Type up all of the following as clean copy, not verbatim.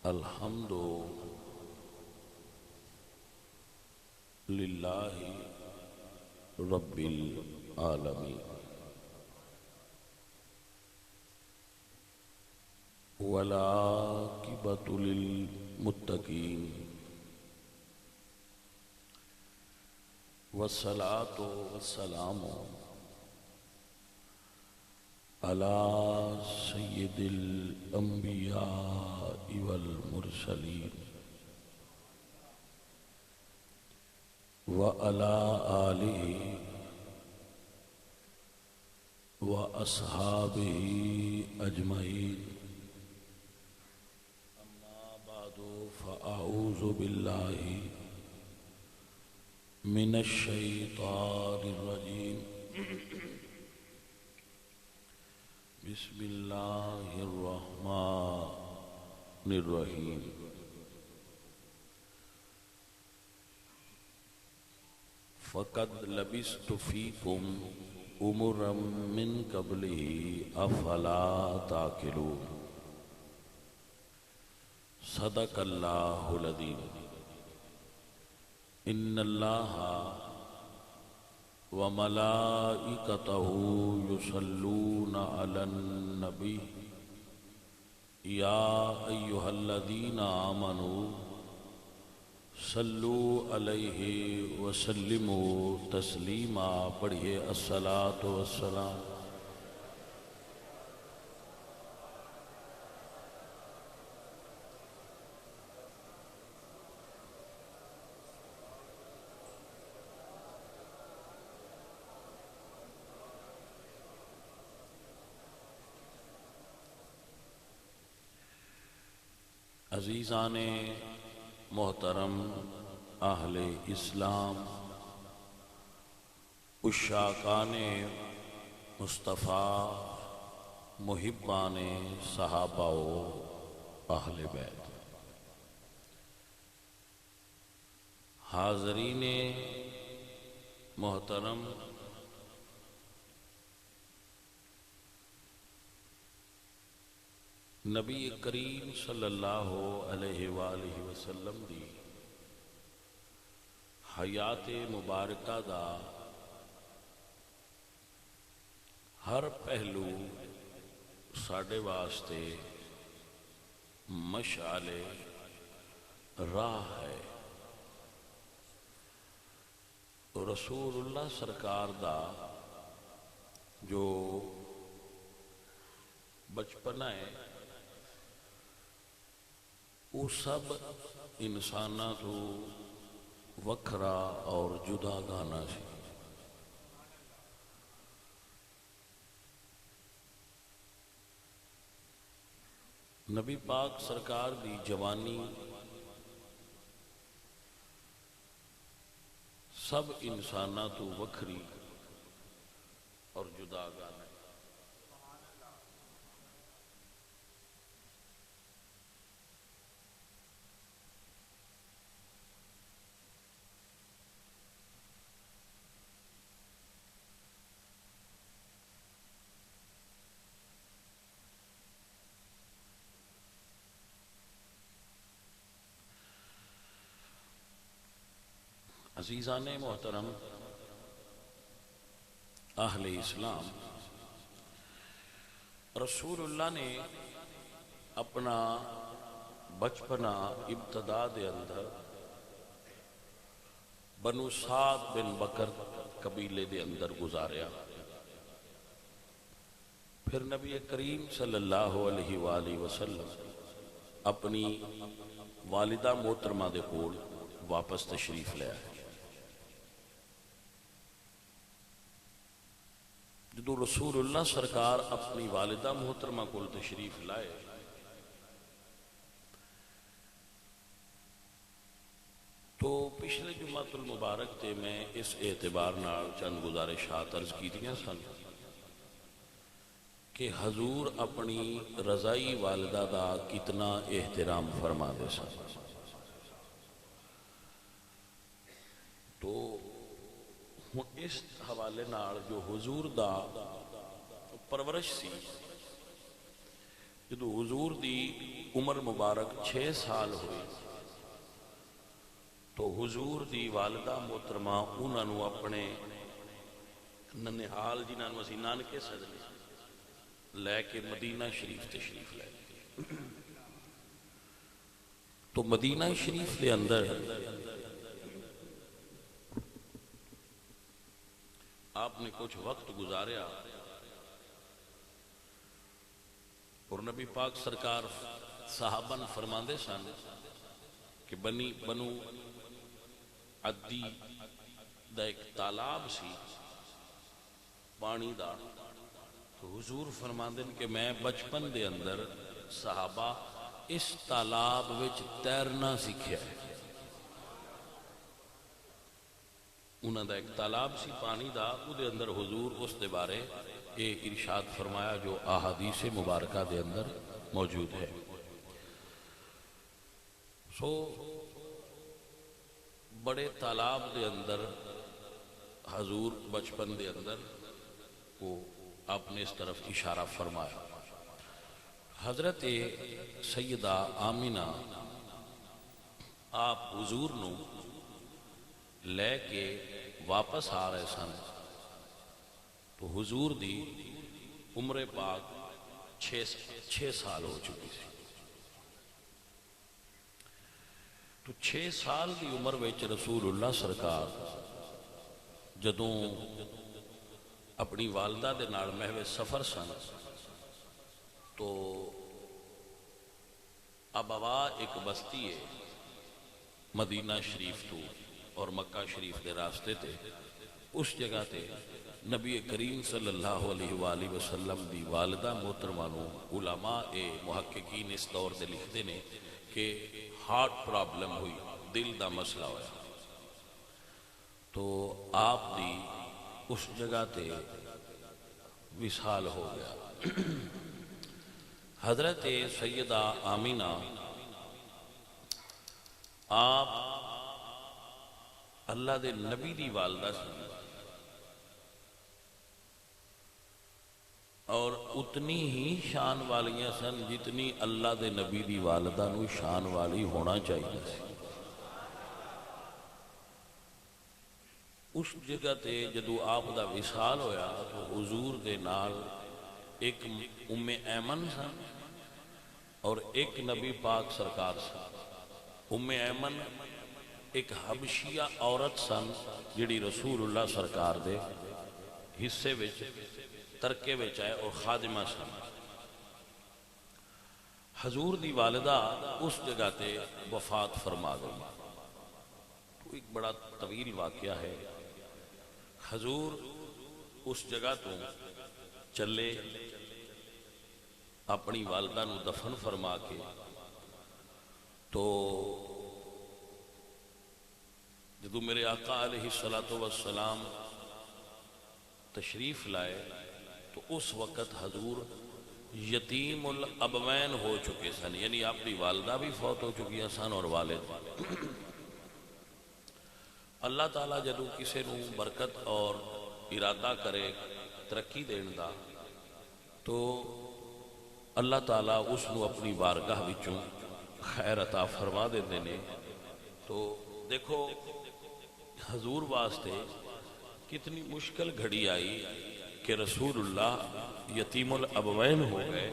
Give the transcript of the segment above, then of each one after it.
الحمد للہ رب العالمین والعاقبۃ للمتقین والصلاۃ والسلام علی سید الانبیاء والمرسلین وعلی آلہ واصحابہ اجمعین اما بعد فاعوذ باللہ من الشیطان الرجیم بسم اللہ الرحمن الرحیم فقد لبثت فیکم امرا من قبلہ افلا تعقلون صدق اللہ العظیم ان اللہ وملائکتہ یصلون علی النبی یا ایہا الذین آمنوا صلو علیہ وسلموا تسلیما. پڑھیے الصلاۃ والسلام. عزیزان محترم، اہل اسلام، عشاقان مصطفیٰ، محبان صحابہ و اہل بیت، حاضرین محترم، نبی کریم صلی اللہ علیہ وآلہ وسلم دی حیات مبارکہ دا ہر پہلو ساڈے واسطے مشعل راہ ہے. رسول اللہ سرکار دا جو بچپنا ہے وہ سب انساناں تو وکھرا اور جدا گانا سی. نبی پاک سرکار دی جوانی سب انساناں تو وکھری اور جدا گانا. عزیزان محترم، اہل اسلام، رسول اللہ نے اپنا بچپنا ابتدا دے اندر بنو سعد بن بکر قبیلے دے اندر گزاریا. پھر نبی کریم صلی اللہ علیہ وآلہ وسلم اپنی والدہ محترمہ دے کول واپس تشریف لے آئے. جدو رسول اللہ سرکار اپنی والدہ محترمہ کو تشریف لائے تو پچھلے جمعۃ المبارک تے میں اس اعتبار نال چند گزارشات عرض کیتیاں سن کہ حضور اپنی رضائی والدہ دا کتنا احترام فرما دے سن. تو اس حوالے نال جو حضور دا پرورش سی جدو حضور دی عمر مبارک 6 سال ہوئی تو حضور دی والدہ محترمہ انہوں نے اپنے ننہال جنہوں نے اسی نانکے سجنے لے کے مدینہ شریف تشریف لے تو مدینہ شریف کے اندر آپ نے کچھ وقت گزاریا اور نبی پاک سرکار صحابہ نے فرماندے سن کہ بنو عدی دا ایک تالاب سی پانی دا تو حضور فرماندے کہ میں بچپن دے اندر صحابہ اس تالاب وچ تیرنا سیکھیا ہے. انہوں دا ایک تالاب سی پانی دا او دے اندر حضور اس دے بارے یہ ارشاد فرمایا جو احادیث مبارکہ دے اندر موجود ہے. بڑے تالاب دے اندر حضور بچپن دے اندر وہ آپ نے اس طرف اشارہ فرمایا. حضرت سیدہ آمینہ آپ حضور نو لے کے واپس آ رہے سن تو حضور دی عمر پاک 6 سال ہو چکی تھی. تو 6 سال دی عمر وچ رسول اللہ سرکار جدوں اپنی والدہ دے نال محو سفر سن تو ابوا ایک بستی ہے مدینہ شریف تو اور مکہ شریف دے راستے تے اس جگہ تے نبی کریم صلی اللہ علیہ وآلہ وسلم دی والدہ محترمہ نو علماء محققین اس دور دے لکھتے نے کہ ہارٹ پرابلم ہوئی دل دا مسئلہ ہویا تو آپ دی اس جگہ تے وصال ہو گیا. حضرت سیدہ آمینہ آپ اللہ دے نبی دی والدہ سن اور اتنی ہی شان والیاں سن جتنی اللہ دے نبی دی والدہ نو شان والی ہونا چاہیے سی. اس جگہ تے جدو آپ دا وصال ہویا تو حضور دے نال ایک ام ایمن سن اور ایک نبی پاک سرکار سن. ام ایمن ایک حبشیہ عورت سن جڑی رسول اللہ سرکار دے حصے وچ ترکے وچ آئے اور خادمہ سن. حضور دی والدہ اس جگہ تے وفات فرما گئی. تو ایک بڑا طویل واقعہ ہے. حضور اس جگہ تو چلے اپنی والدہ نو دفن فرما کے تو جدو میرے آقا علیہ السلام تشریف لائے تو اس وقت حضور یتیم الابوین ہو چکے سن یعنی اپنی والدہ بھی فوت ہو چکی سن اور والد. اللہ تعالیٰ جدو کسی نو برکت اور ارادہ کرے ترقی دین دا تو اللہ تعالیٰ اس نو اپنی بارگاہ وچوں خیر عطا فرما دیندے نے. تو دیکھو حضور واسطے کتنی مشکل گھڑی آئی کہ رسول اللہ یتیم الابوین ہو گئے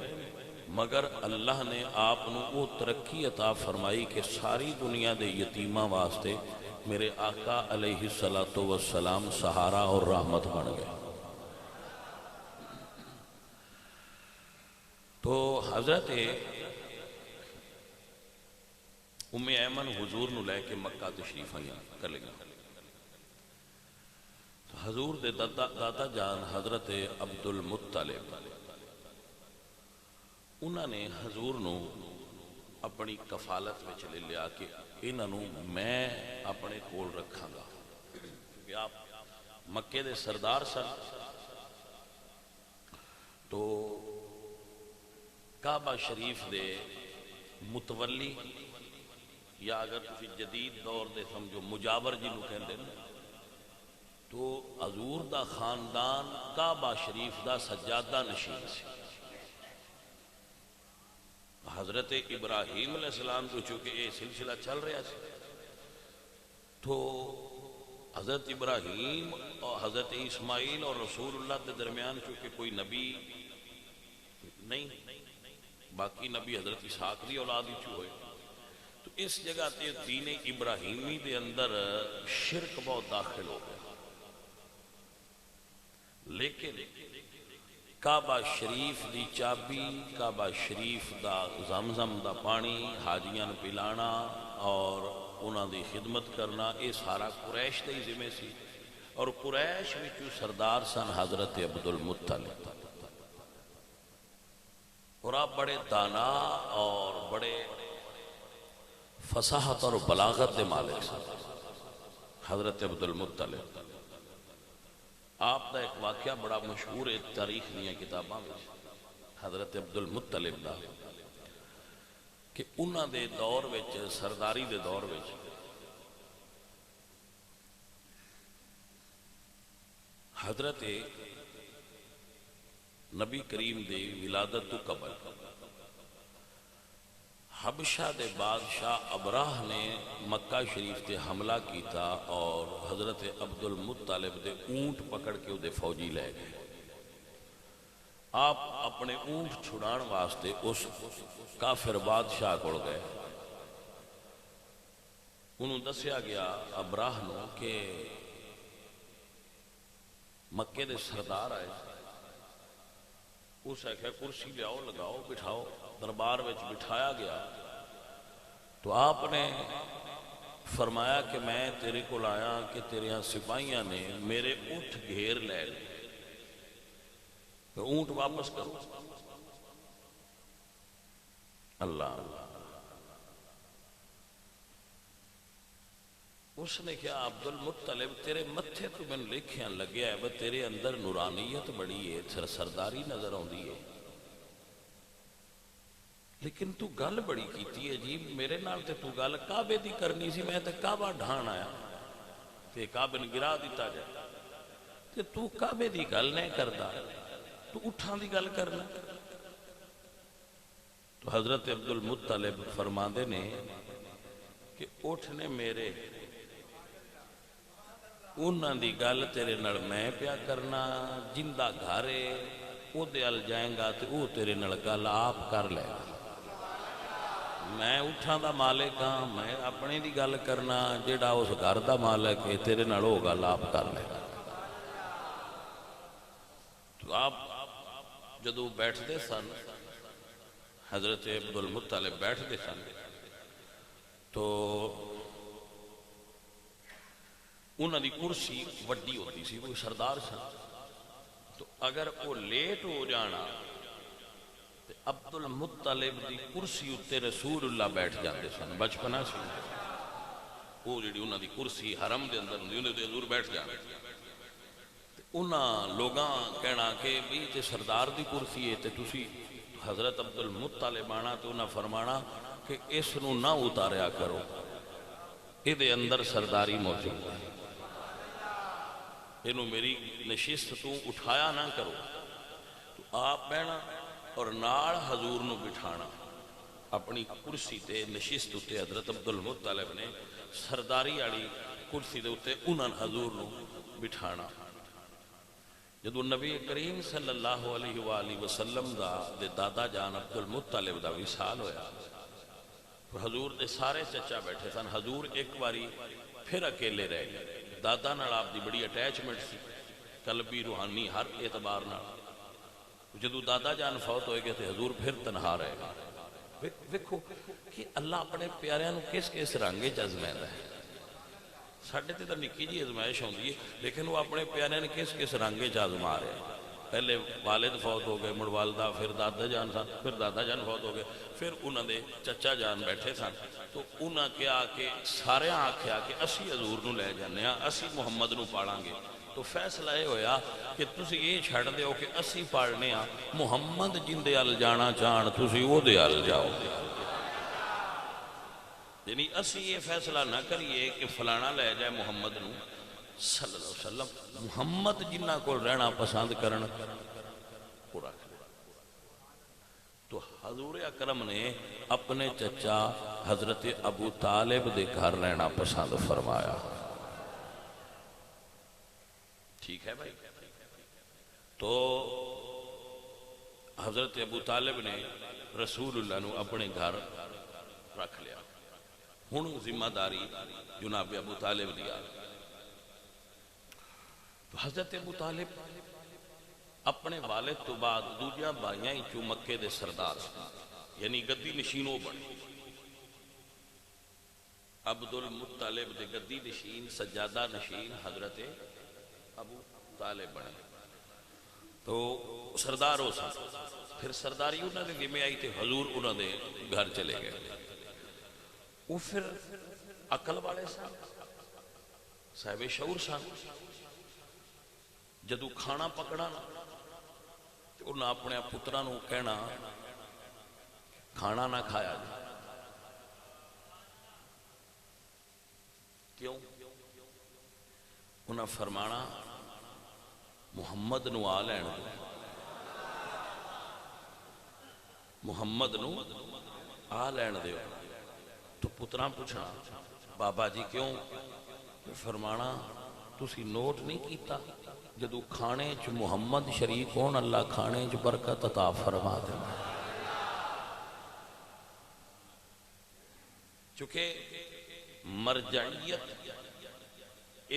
مگر اللہ نے آپ نو وہ ترقی عطا فرمائی کہ ساری دنیا دے یتیمہ واسطے میرے آقا علیہ السلام سہارا اور رحمت بن گئے. تو حضرت ام ایمن حضور نو لے کے مکہ تشریف آئی کر لیں گے. حضور دے دادا جان حضرت عبد المطلب انہوں نے حضور نو اپنی کفالت میں چلے لیا کہ انہوں میں اپنے کول رکھاں گا کیونکہ آپ مکے دے سردار سن. تو کعبہ شریف دے متولی یا اگر تسی جدید دور دے سمجھو مجاور جی نو کہندے نا تو حضور دا خاندان کعبہ شریف دا سجادہ نشین سی. حضرت ابراہیم علیہ السلام کو چونکہ یہ سلسلہ چل رہا سی تو حضرت ابراہیم اور حضرت اسماعیل اور رسول اللہ کے درمیان چونکہ کوئی نبی نہیں، باقی نبی حضرت اسحاق دی اولاد ہی ہوئے، تو اس جگہ تے دین ابراہیمی دے اندر شرک بہت داخل ہو گیا۔ لیکن کعبہ شریف دی چابی، کعبہ شریف دا زمزم دا پانی حاجیاں نوں پلانا اور انہاں دی خدمت کرنا، یہ سارا قریش دے ذمہ سی، اور قریش وچوں سردار سن حضرت عبد المطلب، اور آپ بڑے دانا اور بڑے فصاحت اور بلاغت دے مالک سن حضرت عبد المطلب۔ آپ دا ایک واقعہ بڑا مشہور ہے تاریخ دیاں کتاباں میں، حضرت عبد المطلب دا، کہ انہاں دے دور وچ، سرداری دے دور وچ حضرت نبی کریم دے ولادت تو قبل حبشہ دے بادشاہ ابراہ نے مکہ شریف تے حملہ کیتا اور حضرت عبد المطلب دے اونٹ پکڑ کے دے فوجی لے گئے۔ آپ اپنے اونٹ چھڑان واسطے اس کافر بادشاہ کو گئے، انہوں دسیا گیا ابراہ نو کہ مکے دے سردار آئے، اس آخیا کرسی لیاؤ، لگاؤ، بٹھاؤ، دربار وچ بٹھایا گیا تو آپ نے فرمایا کہ میں تیرے کو آیا کہ تیریاں سپاہیاں نے میرے اونٹ گھیر لے لے، اونٹ واپس کرو۔ اللہ اس نے کہا عبد المطلب تیرے متھے تو میں لکھیاں لگیا ہے، تیرے اندر نورانیت بڑی ہے، سرداری نظر آندی ہے، لیکن تو گل بڑی کیتی ہے عجیب، میرے نال تے تو گل کعبے دی کرنی سی، میں تے کعبہ ڈھان آیا تے کعبے نے گرا دیتا جائے، تے تو کعبے دی گل نہیں کردا، تو اٹھان دی گل کرنا۔ تو حضرت عبد المطلب فرماندے نے کہ اٹھ نے میرے انہاں دی گل تیرے نال میں پیا کرنا، جندہ گھارے او دے ال جائیں گا تے او تیرے نال گل آپ کر لے گا، میں اٹھان دا مالک ہاں، میں اپنے دی گل کرنا، جیڑا اس گھر دا مالک ہے تیرے نال او گل آپ کر لے گا۔ تو آپ جدو بیٹھ دے سن، حضرت عبد المطلب بیٹھ دے سن، تو انہاں دی کرسی وڈی ہوتی سی، وہ سردار سن، تو اگر وہ لیٹ ہو جانا تو عبد المطلب دی کرسی اتے رسول اللہ بیٹھ جاندے سن، بچپنا سی، وہ جڑی انہاں دی کرسی حرم دے اندر ہوندی انہاں دے حضور بیٹھ جاندے، انہاں لوگاں کہنا کہ بھئی تے سردار دی کرسی ہے تے تسی حضرت عبد المطلب آنا، تو انہاں فرمانا کہ اس نو نہ اتاریا کرو، اے دے اندر سرداری موجود ہے، انہوں میری نشست تو اٹھایا نہ کرو۔ تو آپ بہنا اور نال حضور نو بٹھانا، اپنی کرسی تے نشست تے حضرت عبد المطلب نے سرداری آڑی کرسی دے تے انہاں حضور نو بٹھانا۔ جدو نبی کریم صلی اللہ علیہ وآلہ وسلم دا دے دادا جان عبد المطلب دا وصال ہویا، تو حضور دے سارے چچا بیٹھے سن، حضور ایک باری پھر اکیلے رہ گئے، دادا نال آپ دی بڑی اٹیچمنٹ سی، قلبی روحانی ہر اعتبار نال، جدو دادا جان فوت ہوئے گئے تھے حضور پھر تنہا رہے گا۔ ویکھو کہ اللہ اپنے پیاریاں نو کس کس رنگے چ ازمیندا ہے، ساڈے تے تاں نکی جی ازمائش ہوندی ہے، لیکن وہ اپنے پیاریاں نے کس کس رنگے چ ازما رہے ہیں۔ پہلے والد فوت ہو گئے، مڑ والدہ، پھر دادا جان سن، پھر دادا جان فوت ہو گئے، پھر انہاں دے چچا جان بیٹھے سن، تو انہاں کیا کہ سارے آکھیا کہ اسی حضور نو لے جانے ہاں، اسی محمد نو پاڑاں گے۔ تو فیصلہ یہ ہویا کہ تسی یہ چھڑ دے ہو کہ اسی پاڑنے ہاں، محمد جن دے ال جانا چاہن تسی او دے ال جاؤ، یعنی اسی یہ فیصلہ نہ کریے کہ فلانا لے جائے محمد نو صلی اللہ علیہ وسلم، محمد جنہ کو رہنا پسند کرن کو رکھ لے۔ تو حضور اکرم نے اپنے چچا حضرت ابو طالب دے گھر رہنا پسند فرمایا. ٹھیک ہے بھائی. تو حضرت ابو طالب نے رسول اللہ نو اپنے گھر رکھ لیا. ہن ذمہ داری جناب ابو طالب دیا. تو حضرت ابو طالب اپنے والد تو بعد دوجہ بھائیاں چوں مکے دے سردار سے، یعنی گدی نشینوں بنے. عبد المطلب دے گدی نشین سجادہ نشین حضرت ابو طالب بنے. تو سردار ہو سن. پھر سرداری انہوں نے ذمہ آئی تے حضور انہوں نے گھر چلے گئے. وہ پھر عقل والے سن، صاحب شعور سن. جدو کھانا پکڑا نا تو انہاں اپنے پتران نو کہنا کھانا نہ کھایا جائے. کیوں؟ انہاں فرمانا محمد نو آ لین دو، محمد نو آ لین دیو. تو پتران پوچھنا بابا جی کیوں؟ فرمانا تسی نوٹ نہیں کیتا جدو کھانے چ محمد شریف ہون اللہ کھانے چ برکت عطا فرما دے. چونکہ مرجعیت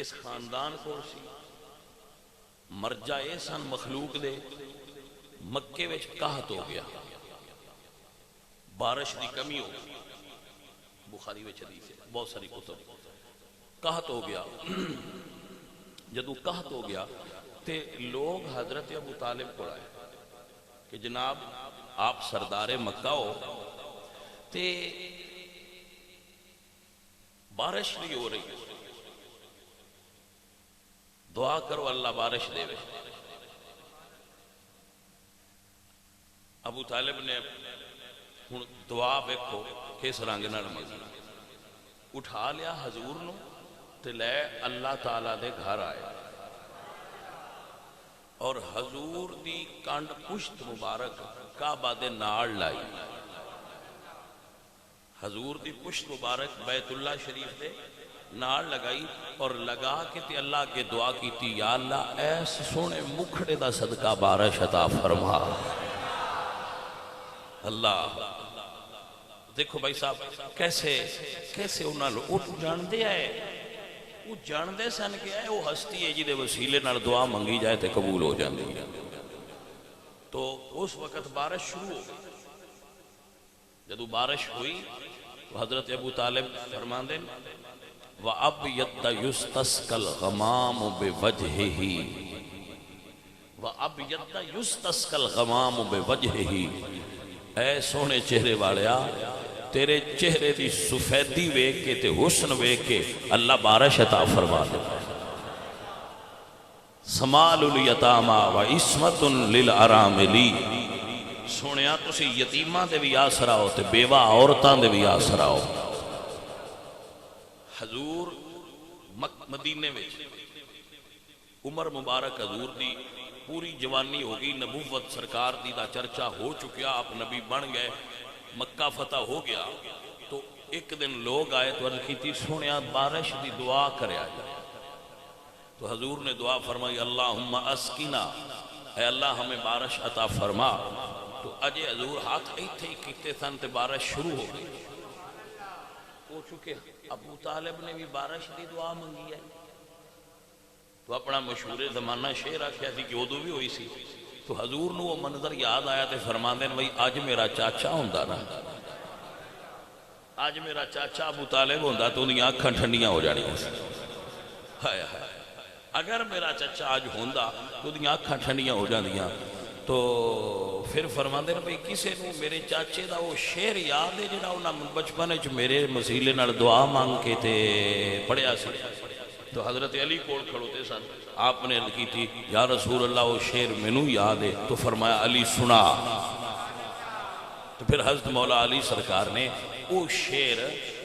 اس خاندان کو سی، مرجع اے سن مخلوق دے. مکے وچ قحط ہو گیا، بارش دی کمی ہو گئی. بخاری وچ حدیث ہے، بہت ساری کتب. قحط ہو گیا. جدو قحط ہو گیا تے لوگ حضرت ابو طالب کو آئے کہ جناب آپ سردار مکہ ہو تے بارش نہیں ہو رہی، دعا کرو اللہ بارش دے وے. ابو طالب نے ہن دعا ویکھو کس رنگ نال منگی. اٹھا لیا حضور نو تے لے اللہ تعالیٰ دے گھر آئے اور حضور دی کنڈ پشت مبارک کعبہ دے نال لائی. حضور دی پشت مبارک بیت اللہ شریف دے نال لگائی اور لگا کے تے اللہ کے دعا کی تھی یا اللہ ایس سونے مکھڑے دا صدقہ بارش عطا فرما. اللہ دیکھو بھائی صاحب کیسے انہاں لوگ جان دے آئے. وہ جان دے سن کے آئے وہ ہستی ہے جی دے وسیلے نال دعا منگی جائے تے قبول ہو جاندی. تو اس وقت بارش شروع ہو گئی. جدو بارش ہوئی تو حضرت ابو طالب فرمان دیں وَأَبْيَدَّ يُسْتَسْقَ الْغَمَامُ بِوَجْهِهِ وَأَبْيَدَّ يُسْتَسْقَ الْغَمَامُ بِوَجْهِهِ. اے سونے چہرے والیا تیرے چہرے دی سفیدی ویکھ کے تے حسن ویکھ کے اللہ بارش عطا فرما دے. سمال الیتاما و عصمت للاراملی. سونیا تسی یتیماں دے بھی آسرا ہو تے بیوہ عورتاں دے بھی آسرا ہو. حضور مدینے میں عمر مبارک حضور دی پوری جوانی ہوگی، نبوت سرکار دی دا چرچا ہو چکیا، آپ نبی بن گئے، مکہ فتح ہو گیا. تو ایک دن لوگ آئے تو عرض کی تھی سونیا بارش دی دعا کرے آئے. تو حضور نے دعا فرمائی اللہم اسکنا، اے اللہ ہمیں بارش عطا فرما. تو اجے حضور ہاتھ ایتھے ہی کیتے سن تے بارش شروع ہو گئی. ہو چکے ابو طالب نے بھی بارش دی دعا منگی ہے. تو اپنا مشہور زمانہ شعر آکھیا تھی کہ ادو بھی ہوئی سی. تو حضور نو وہ منظر یاد آیا تے فرماندے نے بھئی آج میرا چاچا ہوندا نا، آج میرا چاچا ابو طالب ہوندا تو انہی آنکھاں ٹھنڈیاں ہو جانی. ہائے ہائے اگر میرا چاچا آج ہوندا تو انہی آنکھاں ٹھنڈیاں ہو جاندیاں. تو پھر فرماندے نے بھئی کسے نو میرے چاچے دا وہ شعر یاد ہے جڑا انہاں بچپن وچ میرے وسیلے نال دعا مانگ کے تے پڑھیا سی. تو حضرت علی کول کھڑوتے سن. آپ نے کی تھی یا رسول اللہ وہ شعر مینوں یاد ہے. تو فرمایا علی سنا. تو پھر حضرت مولا علی سرکار نے وہ شعر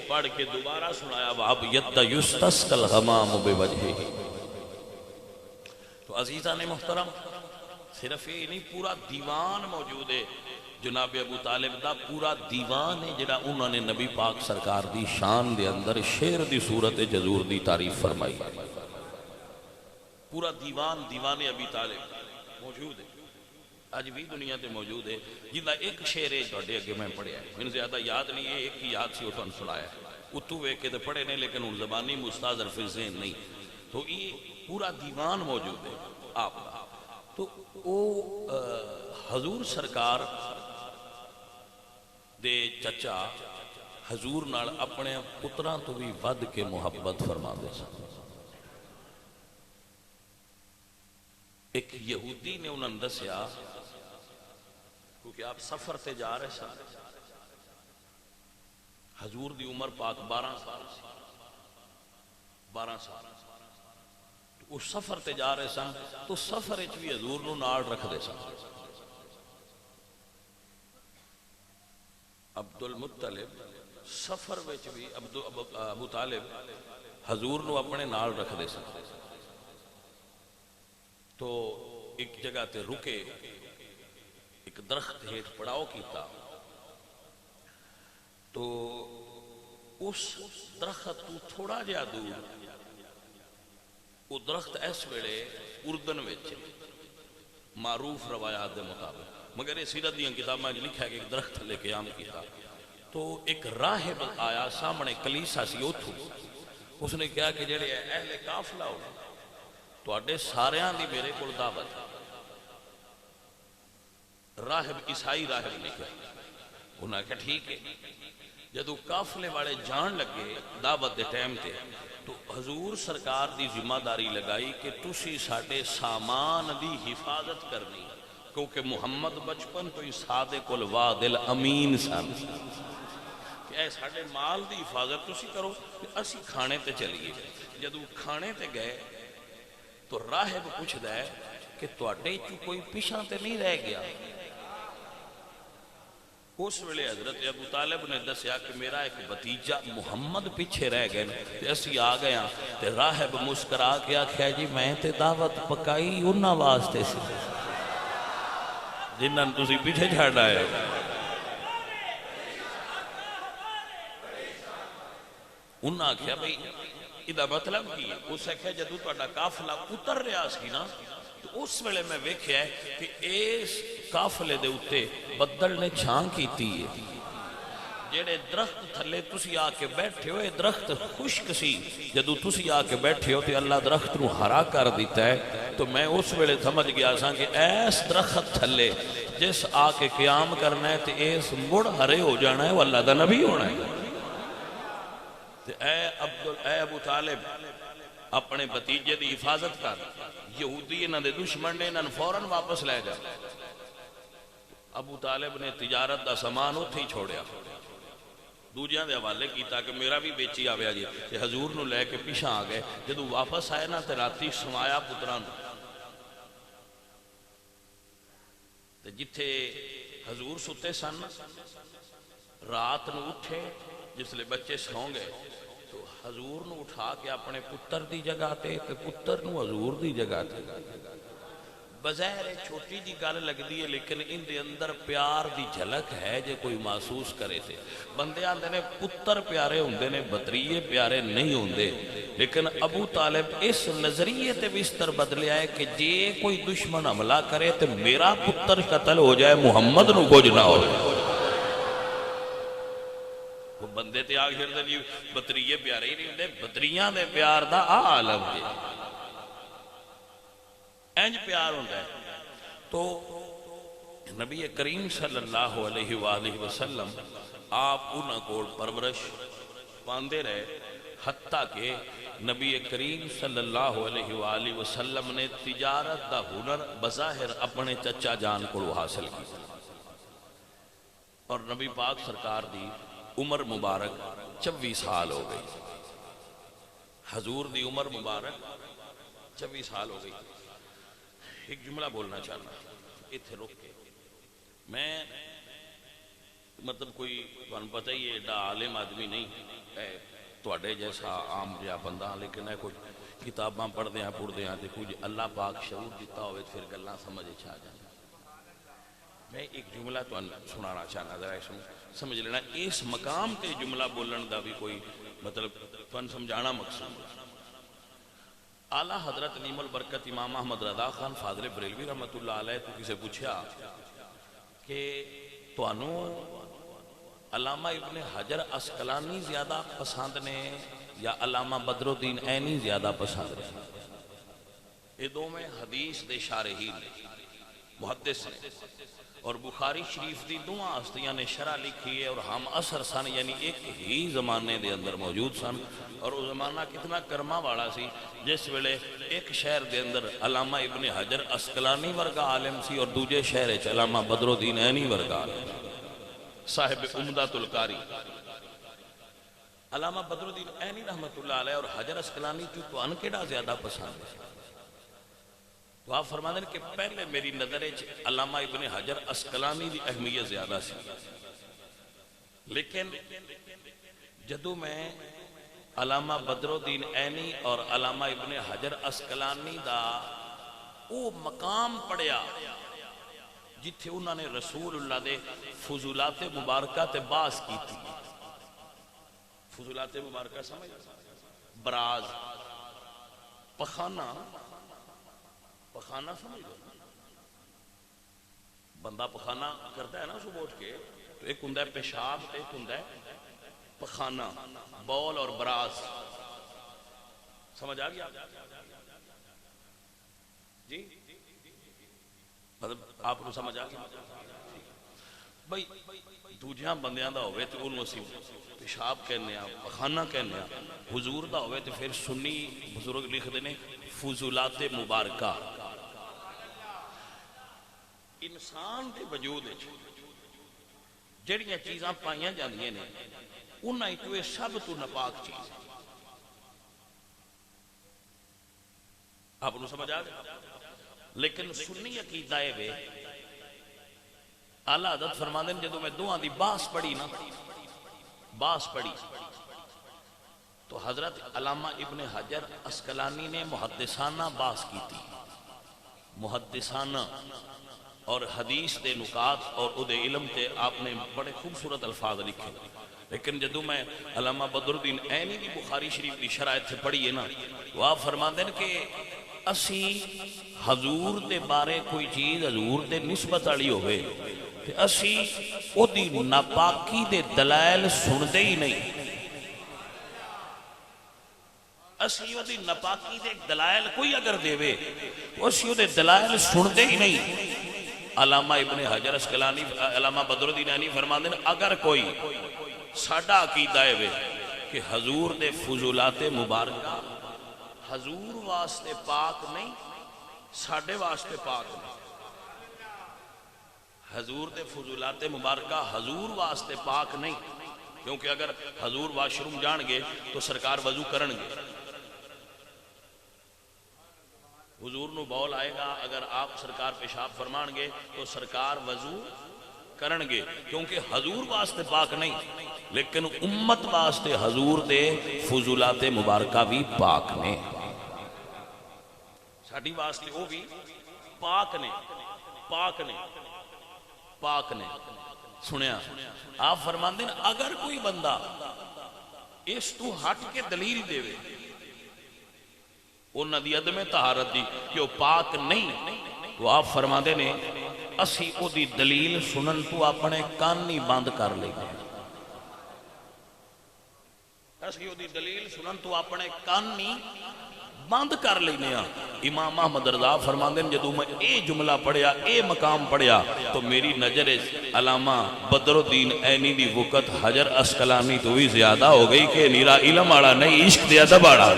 پڑھ کے دوبارہ سنایا وَأَبْيَدَّ يُسْتَسْقَ الْغَمَامُ بِوَجْهِهِ. تو عزیزان محترم صرف یہ نہیں پورا دیوان موجود ہے جناب ابو طالب دا پورا دیوان ہے جڑا انہوں نے نبی پاک سرکار دی شان دے اندر شعر دی صورت حضور دی تعریف فرمائی. پورا دیوان ابی طالب موجود ہے، آج بھی دنیا تے موجود ہے، جنہ ایک شعر ہے توڑے اگے میں پڑھیا ہے، میں زیادہ یاد نہیں ہے، ایک ہی یاد سی اٹھان سنایا ہے، اتو وے کے تے پڑھے نہیں لیکن ان زبانی مستاذ حرف ذہن نہیں. تو یہ پورا دیوان موجود ہے آپ کا. تو وہ حضور سرکار دے چچا حضور نال اپنے پتران تو بھی ود کے محبت فرما دے سن. ایک یہودی نے انہوں نے دسیا کیونکہ آپ سفر تے جا رہے سن، حضور دی عمر پاک 12 سال سی، 12 سال اس سفر تے جا رہے سن، تو سفر اچ بھی حضور نو نال رکھ دے سن. عبد المطلب سفر وچ بھی ابو طالب حضور نو اپنے نال رکھ دے سن. تو ایک جگہ تے رکے، ایک درخت ہیٹھ پڑاؤ کیتا، تو اس درخت تو تھوڑا جہا دور وہ درخت اس ویلے اردن وچ معروف روایات دے مطابق، مگر یہ سیرت دیاں کتاباں لکھا ہے کہ ایک درخت لے کے عام کیتا. تو ایک راہب آیا سامنے کلیسا سی اتھو، اس نے کہا کہ جڑے اہل قافلہ ہو تو اڈے ساریاں دی میرے کول دعوت. راہب عیسائی راہب نے کہا، انہاں کہا ٹھیک ہے. جدو قافلے والے جان لگے دعوت دے ٹائم تے، تو حضور سرکار دی ذمہ داری لگائی کہ تسی ساڈے سامان دی حفاظت کرنی، کیونکہ محمد بچپن تو ہی صادق الوعد الامین سن، کہ اے ساڈے مال دی حفاظت تسی کرو کہ اسی کھانے تے چلیے. جدو کھانے تے گئے تو راہب پوچھدا ہے کہ تواڈے چوں کوئی پیچھے تے نہیں رہ گیا؟ اس ویلے حضرت ابو طالب نے دسیا کہ میرا ایک بھتیجا محمد پیچھے رہ گئے تے اسی آ گیا. تے راہب مسکرا کے آکھیا جی میں تے دعوت پکائی انہاں واسطے سی جنہاں تسی پیچھے چھڈ آئے. انہاں آکھیا بھئی ادھا مطلب کی ہے؟ اس آکھیا جدو تہاڈا قافلہ اتر رہا سی نا، تو اس ویلے میں ویکھیا ہے کہ اس قافلے دے اتے بدل نے چھان کیتی ہے. جڑے درخت تھلے تسی آ کے بیٹھے ہو، یہ درخت خشک سی، جدو تسی آ کے بیٹھے ہو تو اللہ درخت نو ہرا کر دیتا ہے. تو میں اس ویلے سمجھ گیا سا کہ ایس درخت تھلے جس آ کے قیام کرنا ہے تو اس مڑ ہرے ہو جانا ہے، وہ اللہ دا نبی ہونا ہے. اے ابو طالب اپنے بتیجے دی حفاظت کر، یہودی انہاں دے دشمن نے انہاں فوراً واپس لے جا. ابو طالب نے تجارت دا سامان اتھے ہی چھوڑیا، دوجیاں دے حوالے کیتا کہ میرا بھی بیچی آویا جی. کہ حضور نو لے کے پیچھے آ گئے. جدو واپس آئے نا تے راتی سمایا پتران تے جتھے حضور ستے سن، رات نو اٹھے جس لئے بچے سوں گئے تو حضور نو اٹھا کے اپنے پتر دی جگہ تے پتر نو حضور دی جگہ تے. بظاہر چھوٹی جی گل لگ دی ہے لیکن ان دے اندر پیار دی جھلک ہے جے کوئی محسوس کرے تھے. بندے آندے نے پتر پیارے ہوندے نے، بطریے پیارے نہیں ہوندے. لیکن ابو طالب اس نظریے تے بستر بدلے آئے کہ جے کوئی دشمن حملہ کرے تو میرا پتر قتل ہو جائے، محمد نو کچھ نہ ہو. وہ بندے تے آگ شردے جی بطریے پیارے ہی نہیں ہوندے، بطریاں دے پیار دا عالم دے اینج پیار ہوندہ ہے. تو نبی کریم صلی اللہ علیہ وآلہ وسلم آپ انہاں کو پرورش پاندے رہے، حتیٰ کہ نبی کریم صلی اللہ علیہ وآلہ وسلم نے تجارت دا ہنر بظاہر اپنے چچا جان کو حاصل کی. اور نبی پاک سرکار دی عمر مبارک 24 سال ہو گئی. حضور دی عمر مبارک 24 سال ہو گئی. ایک جملہ بولنا چاہنا اتھے رک کے، میں مطلب کوئی پتہ ہی ایڈا عالم آدمی نہیں، توڑے جیسا عام جا بندہ، لیکن ہے کوئی کتاباں پڑھ دیاں، تے کچھ اللہ پاک شعور دیتا ہوئے پھر گلنا سمجھے چھا جانا. میں ایک جملہ تو سنانا چاہنا، ذرا اس سمجھ لینا، اس مقام تے جملہ بولن دا بھی کوئی مطلب تن سمجھانا مقصود۔ اعلیٰ حضرت نیم البرکت امام احمد رضا خان فاضل بریلوی رحمت اللہ علیہ تو کسے پوچھا کہ توانوں علامہ ابن حجر اسقلانی زیادہ پسند نے یا علامہ بدر الدین عینی زیادہ پسند نے؟ یہ دو میں حدیث دے شارحین محدث نے، اور بخاری شریف دی دو ہستیاں نے شرح لکھی ہے اور ہم اثر سن، یعنی ایک ہی زمانے دے اندر موجود سن، اور وہ زمانہ کتنا کرما والا سی جس ویلے ایک شہر دے اندر علامہ ابن حجر اسقلانی ورگا عالم سی اور دوجے شہر وچ علامہ بدر الدین عینی ورگا عالم صاحب عمدۃ القاری۔ علامہ بدر الدین عینی رحمت اللہ علیہ اور حجر اسقلانی تو ان کیڑا زیادہ پسند ہے؟ تو آپ فرما دیں کہ پہلے میری نظر علامہ ابن حجر اسقلانی دی اہمیت زیادہ سی، لیکن جدو میں علامہ بدر الدین عینی اور علامہ ابن حجر اسقلانی دا او مقام پڑھیا جتھے انہوں نے رسول اللہ دے فضولات مبارکہ تے باس کی تھی۔ فضولات مبارکہ سمجھ، براز، پخانہ، پخانہ سمجھ لو، بندہ پخانہ کرتا ہے نا صبح اٹھ کے، تو ایک ہندہ ہے پیشاب تے ایک ہندہ ہے پخانہ، بول اور براز، سمجھ آ گیا جی؟ مطلب آپ کو سمجھ آ گیا بھائی؟ دوجیاں بندیاں دا ہوئے تو انہوں سے پیشاب کہنے ہیں، پخانہ کہنے ہیں، حضور دا ہوئے تو پھر سنی بزرگ لکھ دینے فضولات مبارکہ۔ انسان دے وجود جڑیاں چیزاں پائیاں جاندیاں نے انہاں تو یہ سب تو ناپاک چیز، آپ کو سمجھ آ گیا؟ لیکن سنی عقیدہ ہے وے اعلیٰ حضرت فرماندے ہیں جدو میں دعاں دی باس پڑھی نا، باس پڑھی تو حضرت علامہ ابن حجر اسقلانی نے محدثانہ باس کی تھی، محدثانہ، اور حدیث دے نکات اور او دے علم تے آپ نے بڑے خوبصورت الفاظ لکھے، لیکن جدو میں علامہ بدر الدین عینی دی بخاری شریف دی شرح تھے پڑھی ہے نا، وہ آپ فرماندے ہیں کہ اسی حضور دے بارے کوئی چیز حضور دے نسبت والی ہوئے کہ اسی او دی ناپاکی دے دلائل سن دے ہی نہیں، اسی او دی ناپاکی دے دلائل کوئی اگر دے وے تو اسی او دے دلائل سن دے ہی نہیں۔ علامہ ابن حجر اسقلانی علامہ بدر الدین عینی فرماندے ہیں اگر کوئی ساڈا عقیدہ ہے وے کہ حضور دے فضولات مبارکہ حضور واسطے پاک نہیں، ساڈے واسطے پاک نہیں، حضور دے فضولات مبارکہ حضور واسطے پاک نہیں، کیونکہ اگر حضور واش روم جان گے تو سرکار وضو کرن گے، حضور نو بول آئے گا، اگر آپ سرکار پیشاب فرمان گے تو سرکار وضو کرن گے، کیونکہ حضور واسطے پاک نہیں، لیکن امت واسطے حضور دے فضولات مبارکہ بھی پاک نے، ساڑھی واسطے وہ بھی پاک نے، پاک نے، پاک نے۔ سنیا آپ فرماندے ہیں اگر کوئی بندہ اس تو ہٹ کے دلیل دے وے انہاں دی عدم طہارت دی کہ وہ پاک نہیں، تو آپ فرماندے نے اسی او دی دلیل سنن تو اپنے کان نہیں بند کر لے گا، اسی او دی دلیل سنن تو اپنے کان نہیں بند کر لینے ہیں۔ امام احمد رضا فرماندے ہیں جدو میں اے جملہ پڑھیا، اے مقام پڑھیا تو میری نظر علامہ بدر الدین عینی دی وقت حجر اسقلانی تو بھی زیادہ ہو گئی کہ نیرا علم آڑا نہیں عشق دے ادب آڑا۔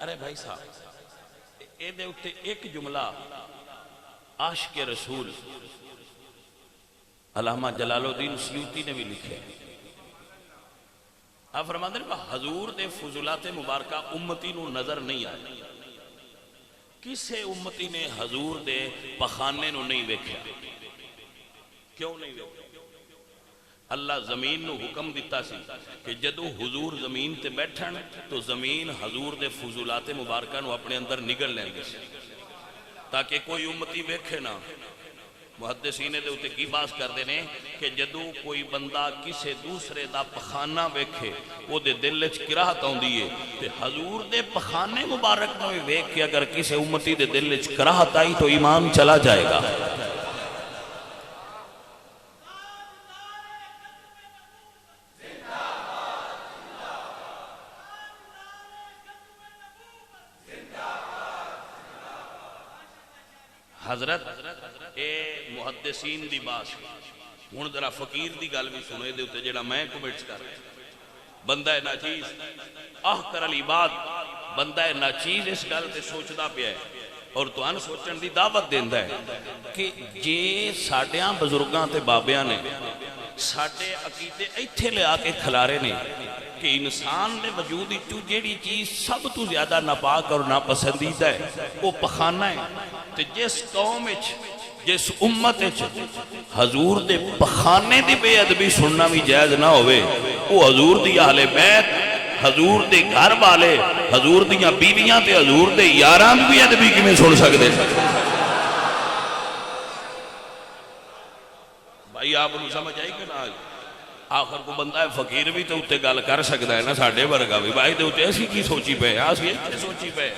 ارے بھائی صاحب اے دے اٹھے ایک جملہ عاشق رسول علامہ جلال الدین سیوطی نے بھی لکھے، آپ فرماتے ہیں کہ حضور دے فضولات مبارکہ امتی نو نظر نہیں آئے. کسے امتی نے حضور دے پخانے نو نہیں ویکھیا؟ کیوں نہیں ویکھیا؟ اللہ زمین نو حکم دیتا سی کہ جدو حضور زمین تے بیٹھن تو زمین حضور دے فضولات مبارکہ نو اپنے اندر نگل لیں گے تاکہ کوئی امتی ویکھے نہ. محدثین دے اتے کی باس کر دینے کہ جدو کوئی بندہ کسے دوسرے دا پخانہ ویکھے وہ دے دل وچ کراہت آؤندی ہے تے حضور دے پخانے مبارک نو ویکھ کے اگر کسے امتی دے دل وچ کراہت آئی تو ایمان چلا جائے گا. حضرت اے محدثین دی باس ہن ذرا فقیر دی گل بھی سنے دے تے جڑا میں کمنٹس کر رہا بندہ ناچیز احقر العباد بندہ ناچیز اس گل تے سوچدا پیا ہے اور تہاں سوچن دی دعوت دیندا ہے کہ جے ساڈیاں بزرگاں تے بابیاں نے ساڈے عقیدے ایتھے لے آ کے کھلارے نے کہ انسان نے وجود وچوں جیڑی چیز سب تو زیادہ ناپاک اور ناپسندیدہ ہے وہ پخانہ ہے. تے جس قوم وچ جس امت وچ حضور دے پخانے دی بے ادبی سننا بھی جائز نہ ہوئے وہ حضور دی اہل بیت حضور دے گھر والے حضور دیاں بیویاں تے حضور دے یاراں بھی ادبی کیویں سن سکدے؟ بھائی آپ کو سمجھ آئی کہ نہ آئی؟ آخر کو بندہ ہے فقیر بھی تو اتے گل کر سکتا ہے نا ساڈے ورگا بھی. بھائی تے اتے ایسی کی سوچی پے ایسی سوچی پے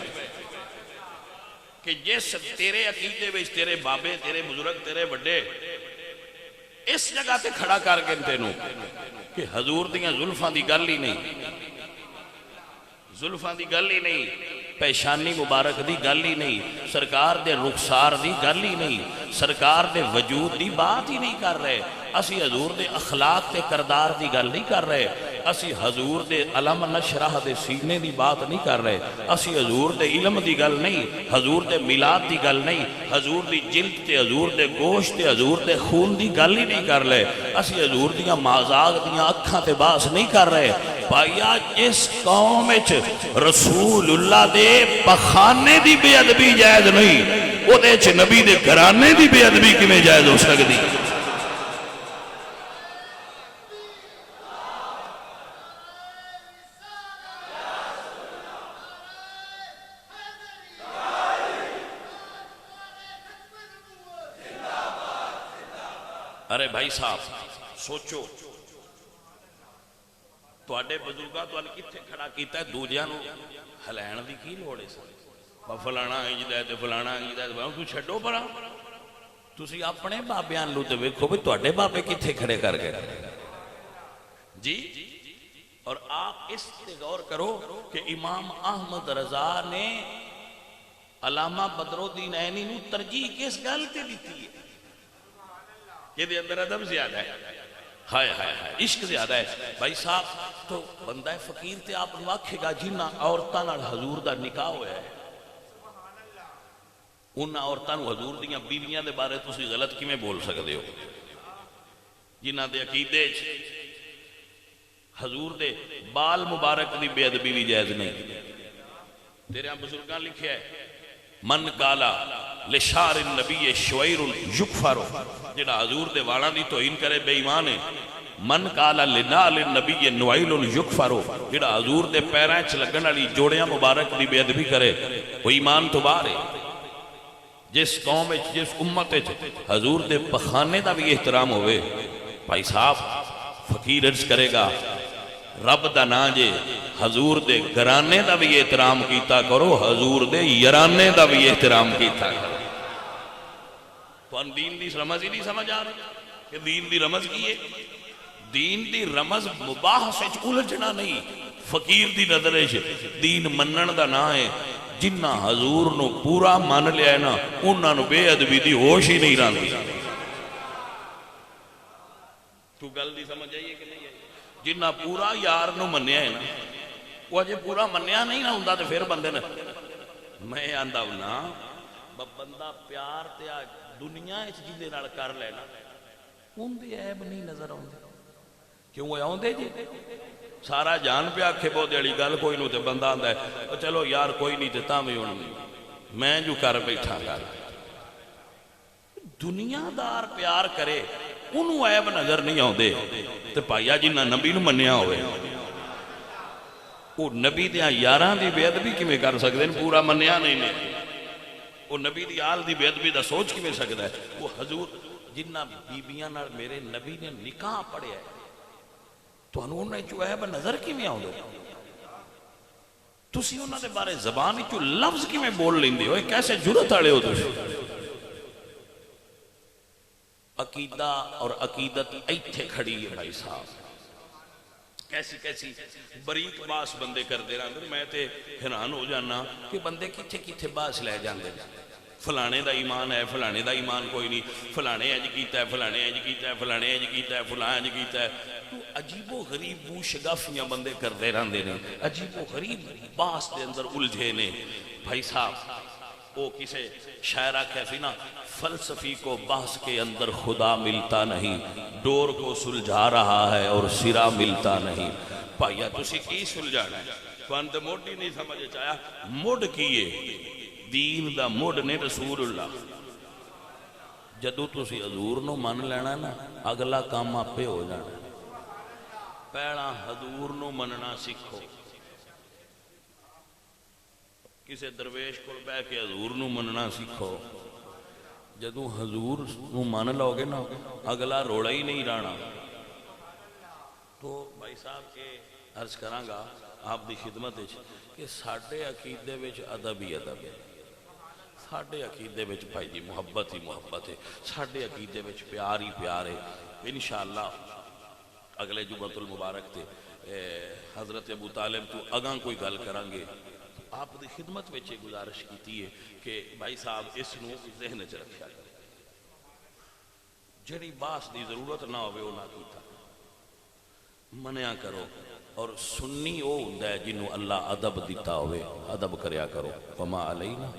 کہ جس تیرے عقیدے وچ تیرے بابے تیرے بزرگ تیرے بڑے اس جگہ تے کھڑا کر کے تینوں کہ حضور دیاں زلفاں دی گل ہی نہیں زلفاں دی گل ہی نہیں پیشانی مبارک دی گل ہی نہیں سرکار دے رخسار دی گل ہی نہیں سرکار دے وجود دی بات ہی نہیں کر رہے. اسی حضور دے اخلاق تے کردار دی گل نہیں کر رہے. اسی حضور دے علم نشرح دے سینے دی بات نہیں کر رہے. اسی حضور دے علم دی گل نہیں حضور دے میلاد دی گل نہیں حضور دی جلد تے حضور دے گوشت تے حضور دے خون دی گل ہی نہیں کر رہے. اسی حضور دیاں مازاغ دیاں اکھاں تے باس نہیں کر رہے. بھائیا جس قوم وچ رسول اللہ دے پخانے دی بے ادبی جائز نہیں او دے چ نبی دے گھرانے دی بے ادبی کیویں جائز ہو سکدی؟ ارے بھائی صاحب سوچو تواڈے بزرگاں تواڈے کتھے کھڑا کیتا ہے دوجیاں نو ہلائن دی کی لوڑ ہے؟ فلانا انجدا تے فلانا انجدا تو چھڈو پرا تسی اپنے بابیاں نو تے ویکھو بھی تواڈے بابے کتھے کھڑے کر گئے جی. اور آپ اس تے غور کرو کہ امام احمد رضا نے علامہ بدرالدین عینی نو ترجیح کس گل تے دتی ہے؟ یہ دے اندر ادب زیادہ ہے ہائے ہائے ہائے عشق زیادہ ہے. بھائی صاحب تو بندہ فقیر تے آپ نو آکھے گا جنہ عورتاں نال حضور دا نکاح ہویا ہے انہاں عورتاں نو حضور دیاں بیویاں دے بارے تسی غلط کیویں بول سکدے ہو جنہ دے عقیدے چ حضور دے بال مبارک دی بے ادبی بھی جائز نہیں. تیرے بزرگاں لکھیا ہے من کالا لشار النبی شویر یکفر جڑا حضور دے والاں دی توہین کرے بے ایمان ہے. من کالا لنال النبی نوائل یکفر جڑا حضور دے پیراں وچ لگن والی جوڑیاں مبارک دی بے ادبی کرے وہ ایمان تو باہر ہے. جس قوم وچ جس امت وچ حضور دے پخانے دا بھی احترام ہوئے بھائی صاحب فقیر عرض کرے گا رب دا نا جے حضور دے گھرانے دا بھی احترام کیتا کرو حضور دے یارانے دا بھی احترام کیتا کرو. تو ان دین دی رمز ہی نہیں سمجھ آ رہی کہ دین دی رمز کی ہے؟ دین دی رمز مباح سے الجھنا نہیں. فقیر دی نظر دین منن دا نا ہے جنہ حضور نو پورا مان لیا ہے نا انہاں نو بے ادبی دی ہوش ہی نہیں رہندی. تو گل دی سمجھ آئیے کہ نہیں آئی؟ جنہ پورا یار نو منیا ہے نا وہ اجے پورا منیا نہیں نہ ہوندا تے پھر بندے نے میں آندا ہونا بندہ پیار تے دنیا وچ جیندے نال کر لینا اون دے عیب نہیں نظر آوندے کیوں آوندے جی سارا جان پہ آکھے بہت اڑی گل کوئی نو تے بندہ آندا ہے چلو یار کوئی نہیں تے تاں ہن میں جو کر بیٹھا گل دنیا دار پیار کرے انہوں عیب نظر نہیں آؤندے تے پائیا جنہ نبی نو منیا ہوئے وہ نبی دیاں یاراں دی بے ادبی کیویں کر سکدے ہیں پورا منیا نہیں نے وہ نبی دی آل دی بے ادبی دا سوچ کیویں سکدا ہے وہ حضور جنہ بیبیاں نال میرے نبی نے نکاح پڑھیا ہے تو انہوں نے جو عیب نظر کیویں آؤندے تسی انہاں دے بارے زبان وچوں لفظ کیویں بول لیندے ہو کیسے جرأت والے ہو تسی عقیدہ اور عقیدت ایتھے کھڑی ہے بھائی صاحب کیسی کیسی بریک باس بندے کر دے رہا میں تے حیران ہو جانا کہ بندے کتھے کتھے باس لے جاندے فلانے دا ایمان ہے فلانے دا ایمان کوئی نہیں فلانے اج کیتا ہے فلانے اج کیتا ہے فلانے اج کیتا ہے فلاں اج کیتا ہے تو عجیب و غریب بو شگافیاں بندے کر دے رہندے نے عجیب و غریب باس دے اندر الجھے نے بھائی صاحب وہ کسے شاعرہ کہتی نا فلسفی کو بحث کے اندر خدا ملتا نہیں ڈور کو سلجھا رہا ہے اور سرا ملتا نہیں پائیا تسی کی سلجھانا ہے فاند موڈ ہی نہیں سمجھے چاہیا موڈ کیے دین دا موڈ نے رسول اللہ جدو تسی حضور نو من لینا نا اگلا کام آپے ہو جانا پہلا حضور نو مننا سکھو کسے درویش کو بے کے حضور نو مننا سکھو جدو حضور نو من لو گے نا اگلا روڑا ہی نہیں رانا تو بھائی صاحب کے عرض کرانگا آپ دی خدمت کہ ساڑھے عقیدے وچ ادب ہی ادب ہے ساڑھے عقیدے وچ بھائی جی محبت ہی محبت ہے ساڑھے عقیدے وچ پیار ہی پیار ہے انشاءاللہ اگلے جمعۃ المبارک تے حضرت ابو طالب تو اگاں کوئی گل کرانگے آپ دی خدمت میں چھے گزارش کیتی ہے کہ بھائی صاحب اس نو ذہن چ رکھیا کرے جڑی باس دی ضرورت نہ ہوئے وہ نہ کیتا منیا کرو اور سنی او ہوندا ہے جنوں اللہ ادب دیتا ہوئے ادب کریا کرو وما علینا